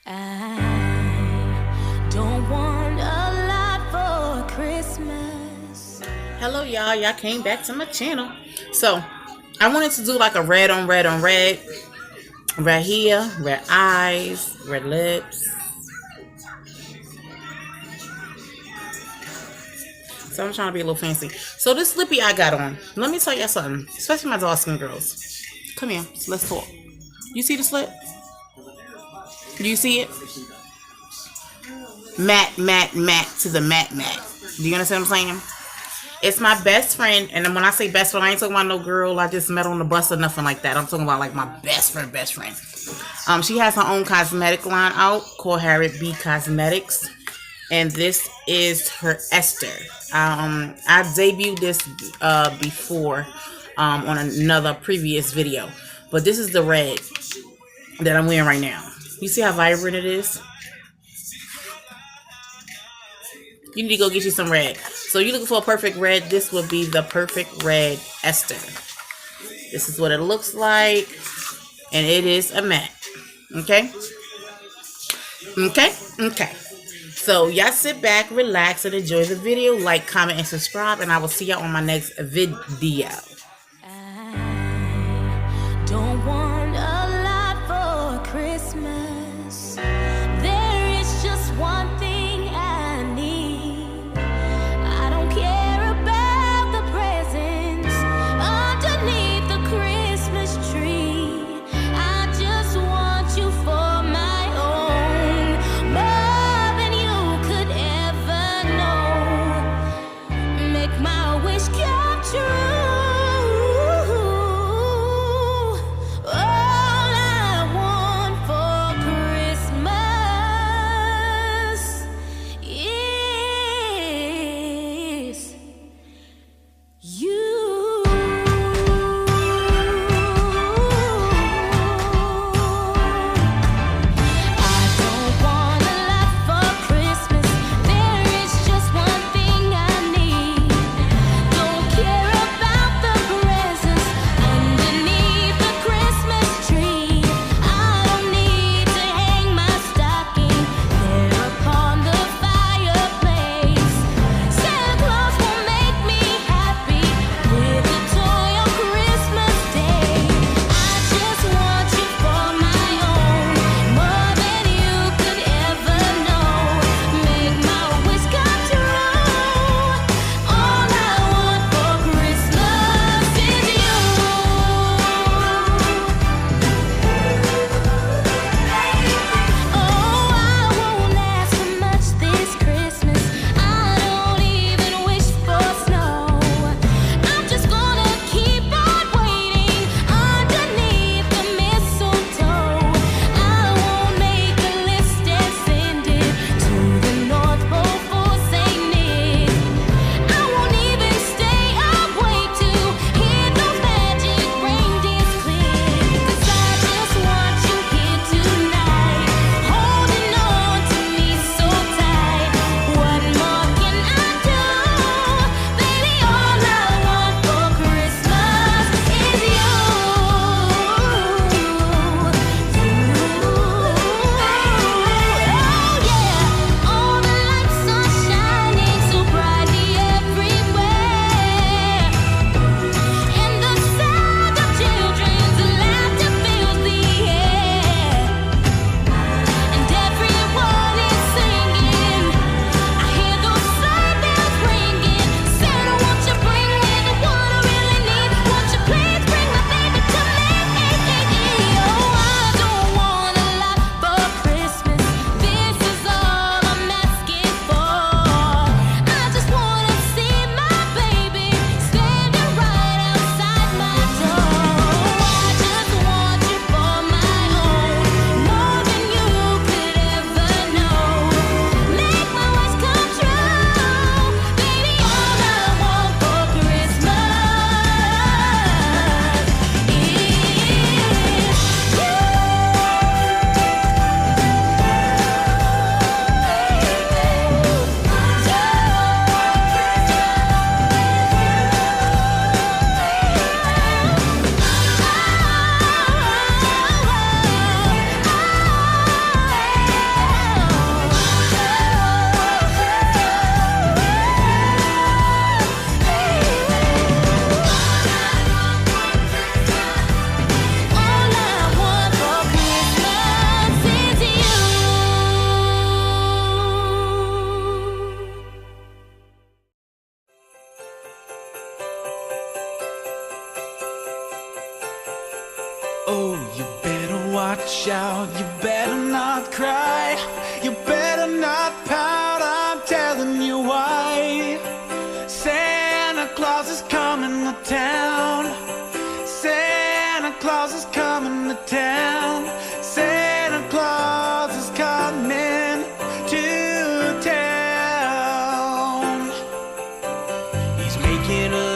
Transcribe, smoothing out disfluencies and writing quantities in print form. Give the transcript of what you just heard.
I don't want a lot for Christmas. Hello y'all came back to my channel. So I wanted to do like a red on red on red. Red here, red eyes, red lips. So I'm trying to be a little fancy. So this lippy I got on, let me tell y'all something, especially my dark skin girls. Come here, let's talk. You see this lip? Do you see it? Matte, matte, matte to the matte, matte. Do you understand what I'm saying? It's my best friend, and when I say best friend, I ain't talking about no girl I just met on the bus or nothing like that. I'm talking about like my best friend, best friend. She has her own cosmetic line out called Harriet B Cosmetics, and this is her Esther. I debuted this before on another previous video, but this is the red that I'm wearing right now. You see how vibrant it is? You need to go get you some red. So you're looking for a perfect red, this would be the perfect red Esther. This is what it looks like, and it is a matte. Okay? Okay. So y'all sit back, relax, and enjoy the video. Like, comment, and subscribe, and I will see y'all on my next video. I don't want a lot for Christmas. There is just one thing I need. I don't care about the presents underneath the Christmas tree. I just want you for my own, more than you could ever know. Make my wish come true. Oh, you better watch out, you better not cry, you better not pout, I'm telling you why. Santa Claus is coming to town, Santa Claus is coming to town, Santa Claus is coming to town. He's making a